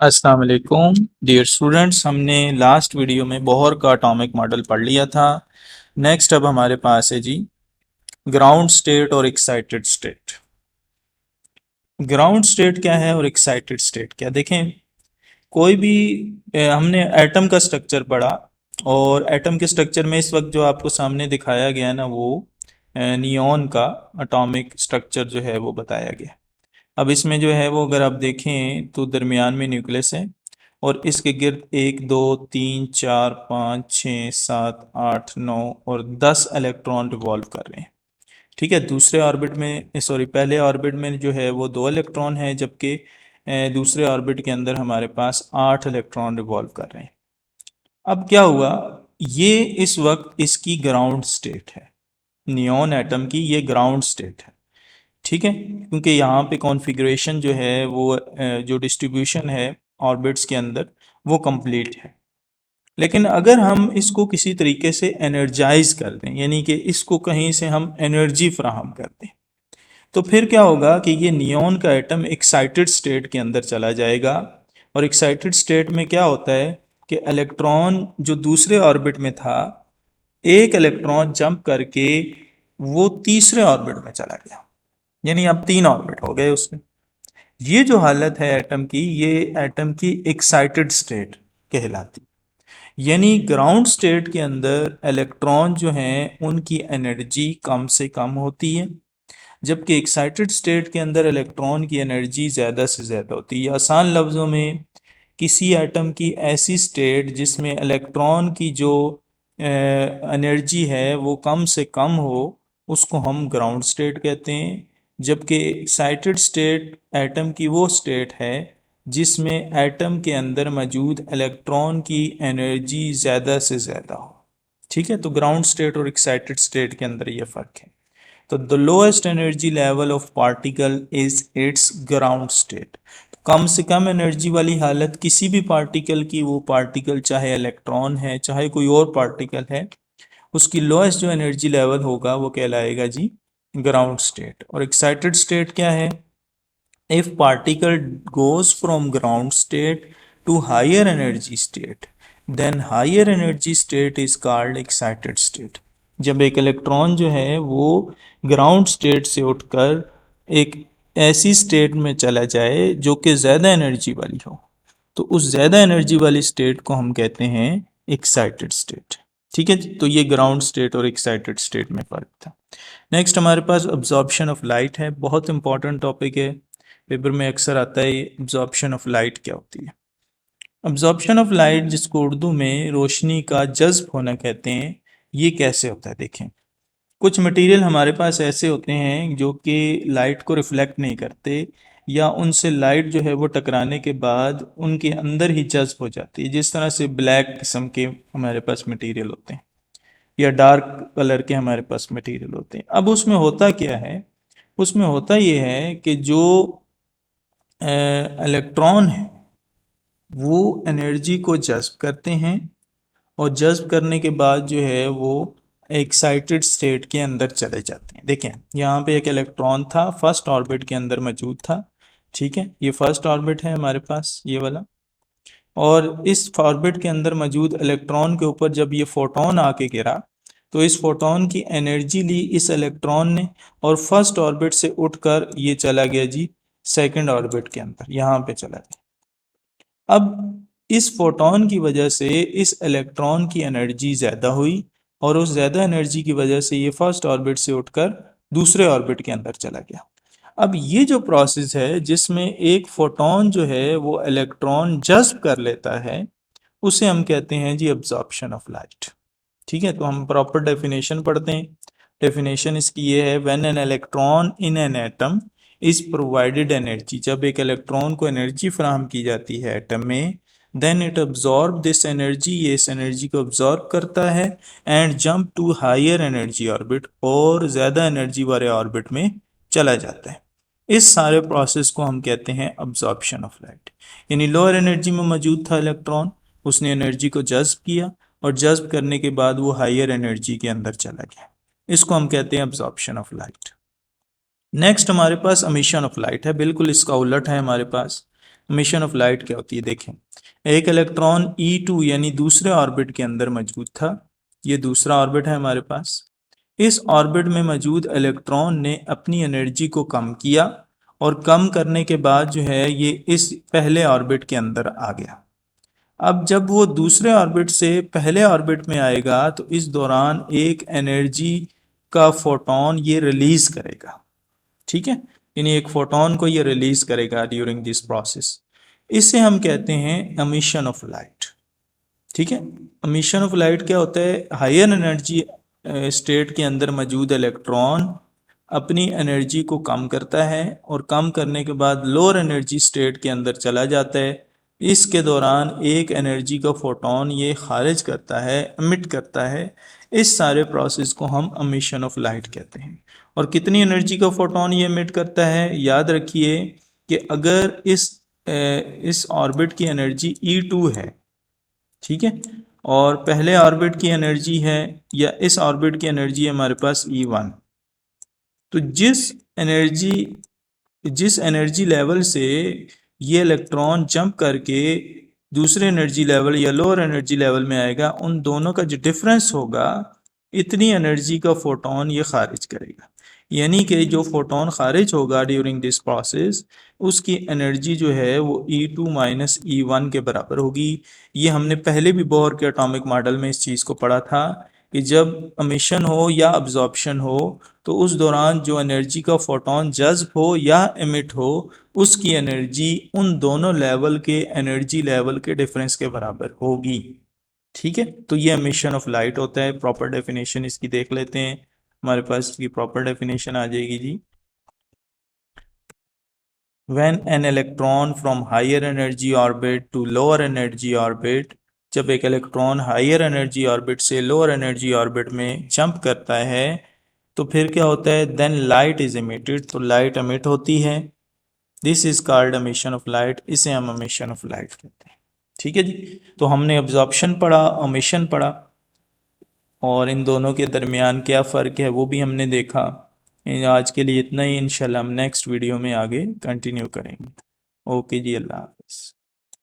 अस्सलाम वालेकुम dear students. हमने लास्ट वीडियो में बोहर का एटॉमिक मॉडल पढ़ लिया था। नेक्स्ट अब हमारे पास है जी ग्राउंड स्टेट और एक्साइटेड स्टेट। ग्राउंड स्टेट क्या है और एक्साइटेड स्टेट क्या, देखें। कोई भी हमने एटम का स्ट्रक्चर पढ़ा और एटम के स्ट्रक्चर में इस वक्त जो आपको सामने दिखाया गया ना वो नियॉन का एटॉमिक स्ट्रक्चर जो है वो बताया गया। अब इसमें जो है वो अगर आप देखें तो दरमियान में न्यूक्लियस है और इसके गिर्द 1 2 3 4 5 6 7 8 9 और 10 इलेक्ट्रॉन रिवॉल्व कर रहे हैं। ठीक है, दूसरे ऑर्बिट में सॉरी पहले ऑर्बिट में जो है वो 2 इलेक्ट्रॉन है, जबकि दूसरे ऑर्बिट के अंदर हमारे पास 8 इलेक्ट्रॉन रिवॉल्व कर रहे हैं। अब क्या हुआ, ये इस वक्त इसकी ग्राउंड स्टेट है। नियॉन एटम की ये ग्राउंड स्टेट है। ठीक है, क्योंकि यहाँ पे कॉन्फ़िगरेशन जो है वो जो डिस्ट्रीब्यूशन है ऑर्बिट्स के अंदर वो कंप्लीट है। लेकिन अगर हम इसको किसी तरीके से एनर्जाइज कर दें, यानी कि इसको कहीं से हम एनर्जी फ्राहम कर दें, तो फिर क्या होगा कि ये नियॉन का एटम एक्साइटेड स्टेट के अंदर चला जाएगा। और एक्साइटेड स्टेट में क्या होता है कि इलेक्ट्रॉन जो दूसरे ऑर्बिट में था, एक इलेक्ट्रॉन जंप करके वो तीसरे ऑर्बिट में चला गया, यानी अब 3 ऑर्बिट हो गए उसमें। ये जो हालत है एटम की, ये एटम की एक्साइटेड स्टेट कहलाती। यानी ग्राउंड स्टेट के अंदर इलेक्ट्रॉन जो हैं उनकी एनर्जी कम से कम होती है, जबकि एक्साइटेड स्टेट के अंदर इलेक्ट्रॉन की एनर्जी ज़्यादा से ज़्यादा होती है। आसान लफ्ज़ों में, किसी एटम की ऐसी स्टेट जिसमें इलेक्ट्रॉन की जो एनर्जी है वो कम से कम हो, उसको हम ग्राउंड स्टेट कहते हैं। जबकि एक्साइटेड स्टेट एटम की वो स्टेट है जिसमें एटम के अंदर मौजूद इलेक्ट्रॉन की एनर्जी ज़्यादा से ज़्यादा हो। ठीक है, तो ग्राउंड स्टेट और एक्साइटेड स्टेट के अंदर ये फ़र्क है। तो the lowest energy level of particle is its ground state. कम से कम एनर्जी वाली हालत किसी भी पार्टिकल की, वो पार्टिकल चाहे इलेक्ट्रॉन है चाहे कोई और पार्टिकल है, उसकी लोएस्ट जो एनर्जी लेवल होगा वो कहलाएगा जी ग्राउंड स्टेट। और एक्साइटेड स्टेट क्या है? If particle goes from ground state to higher energy state, then higher energy state is called excited state. जब एक इलेक्ट्रॉन जो है वो ग्राउंड स्टेट से उठकर एक ऐसी स्टेट में चला जाए जो कि ज़्यादा एनर्जी वाली हो, तो उस ज़्यादा एनर्जी वाली स्टेट को हम कहते हैं एक्साइटेड स्टेट। ठीक है जी, तो ये ग्राउंड स्टेट और एक्साइटेड स्टेट में फ़र्क था। नेक्स्ट हमारे पास अब्जॉर्प्शन ऑफ लाइट है, बहुत इंपॉर्टेंट टॉपिक है, पेपर में अक्सर आता है। अब्जॉर्प्शन ऑफ लाइट क्या होती है? अब्जॉर्प्शन ऑफ लाइट, जिसको उर्दू में रोशनी का जज्ब होना कहते हैं, ये कैसे होता है? देखें, कुछ मटेरियल हमारे पास ऐसे होते हैं जो कि लाइट को रिफ्लेक्ट नहीं करते, या उनसे लाइट जो है वो टकराने के बाद उनके अंदर ही जज्ब हो जाती है। जिस तरह से ब्लैक किस्म के हमारे पास मटेरियल होते हैं या डार्क कलर के हमारे पास मटेरियल होते हैं। अब उसमें होता क्या है? उसमें होता ये है कि जो इलेक्ट्रॉन है वो एनर्जी को जज्ब करते हैं, और जज्ब करने के बाद जो है वो एक्साइटेड स्टेट के अंदर चले जाते हैं। देखें, यहाँ पे एक इलेक्ट्रॉन था, फर्स्ट ऑर्बिट के अंदर मौजूद था। ठीक है, ये फर्स्ट ऑर्बिट है हमारे पास, ये वाला। और इस ऑर्बिट के अंदर मौजूद इलेक्ट्रॉन के ऊपर जब ये फोटोन आके गिरा, तो इस फोटोन की एनर्जी ली इस इलेक्ट्रॉन ने, और फर्स्ट ऑर्बिट से उठकर ये चला गया जी सेकंड ऑर्बिट के अंदर, यहाँ पे चला गया। अब इस फोटोन की वजह से इस इलेक्ट्रॉन की एनर्जी ज़्यादा हुई, और उस ज़्यादा एनर्जी की वजह से ये फर्स्ट ऑर्बिट से उठकर दूसरे ऑर्बिट के अंदर चला गया। अब ये जो प्रोसेस है जिसमें एक फोटोन जो है वो इलेक्ट्रॉन जज्ब कर लेता है, उसे हम कहते हैं जी अब्जॉर्प्शन ऑफ लाइट। ठीक है, तो हम प्रॉपर डेफिनेशन पढ़ते हैं। डेफिनेशन इसकी ये है, when an electron in an atom is provided energy, जब एक इलेक्ट्रॉन को एनर्जी फराहम की जाती है एटम में, then it absorb this energy, ये इस एनर्जी को अब्जॉर्ब करता है, and jump to higher energy orbit, और ज़्यादा एनर्जी वाले ऑर्बिट में चला जाता है। इस सारे प्रोसेस को हम कहते हैं अब्जॉर्प्शन ऑफ लाइट। यानी लोअर एनर्जी में मौजूद था इलेक्ट्रॉन, उसने एनर्जी को जज्ब किया, और जज्ब करने के बाद वो हायर एनर्जी के अंदर चला गया। इसको हम कहते हैं अब्जॉर्प्शन ऑफ लाइट। नेक्स्ट हमारे पास एमिशन ऑफ लाइट है, बिल्कुल इसका उलट है हमारे पास। एमिशन ऑफ लाइट क्या होती है? देखें, एक इलेक्ट्रॉन E2 यानी दूसरे ऑर्बिट के अंदर मौजूद था। ये दूसरा ऑर्बिट है हमारे पास। इस ऑर्बिट में मौजूद इलेक्ट्रॉन ने अपनी एनर्जी को कम किया और कम करने के बाद जो है ये इस पहले ऑर्बिट के अंदर आ गया। अब जब वो दूसरे ऑर्बिट से पहले ऑर्बिट में आएगा तो इस दौरान एक एनर्जी का फोटोन ये रिलीज करेगा। ठीक है, यानी एक फोटोन को ये रिलीज करेगा ड्यूरिंग दिस प्रोसेस। इसे हम कहते हैं एमिशन ऑफ लाइट। ठीक है, एमिशन ऑफ लाइट क्या होता है? हायर एनर्जी स्टेट के अंदर मौजूद इलेक्ट्रॉन अपनी एनर्जी को कम करता है और कम करने के बाद लोअर एनर्जी स्टेट के अंदर चला जाता है। इसके दौरान एक एनर्जी का फोटोन ये खारिज करता है, एमिट करता है। इस सारे प्रोसेस को हम एमिशन ऑफ लाइट कहते हैं। और कितनी एनर्जी का फोटोन ये एमिट करता है? याद रखिए कि अगर इस ऑर्बिट की एनर्जी E2 है, ठीक है, और पहले ऑर्बिट की एनर्जी है या इस ऑर्बिट की एनर्जी है हमारे पास E1, तो जिस एनर्जी लेवल से ये इलेक्ट्रॉन जंप करके दूसरे एनर्जी लेवल या लोअर एनर्जी लेवल में आएगा, उन दोनों का जो डिफरेंस होगा इतनी एनर्जी का फोटोन ये खारिज करेगा। यानी कि जो फोटोन खारिज होगा ड्यूरिंग दिस प्रोसेस उसकी एनर्जी जो है वो E2 माइनस E1 के बराबर होगी। ये हमने पहले भी बोर के एटॉमिक मॉडल में इस चीज़ को पढ़ा था कि जब एमिशन हो या अब्जॉर्प्शन हो तो उस दौरान जो एनर्जी का फोटोन जज्ब हो या एमिट हो उसकी एनर्जी उन दोनों लेवल के एनर्जी लेवल के डिफरेंस के बराबर होगी। ठीक है, तो ये एमिशन ऑफ लाइट होता है। प्रॉपर डेफिनेशन इसकी देख लेते हैं। हमारे पास इसकी प्रॉपर डेफिनेशन आ जाएगी जी। When an electron from higher energy orbit to lower energy orbit, जब एक इलेक्ट्रॉन हायर एनर्जी ऑर्बिट से लोअर एनर्जी ऑर्बिट में जंप करता है तो फिर क्या होता है? देन लाइट इज एमिटेड, तो लाइट एमिट होती है। This is called emission of light, इसे हम एमिशन ऑफ लाइट कहते हैं। ठीक है जी, तो हमने अब्जॉर्प्शन पढ़ा, एमिशन पढ़ा, और इन दोनों के दरमियान क्या फ़र्क है वो भी हमने देखा। आज के लिए इतना ही, इंशाल्लाह हम नेक्स्ट वीडियो में आगे कंटिन्यू करेंगे। ओके जी, अल्लाह हाफ़िज़।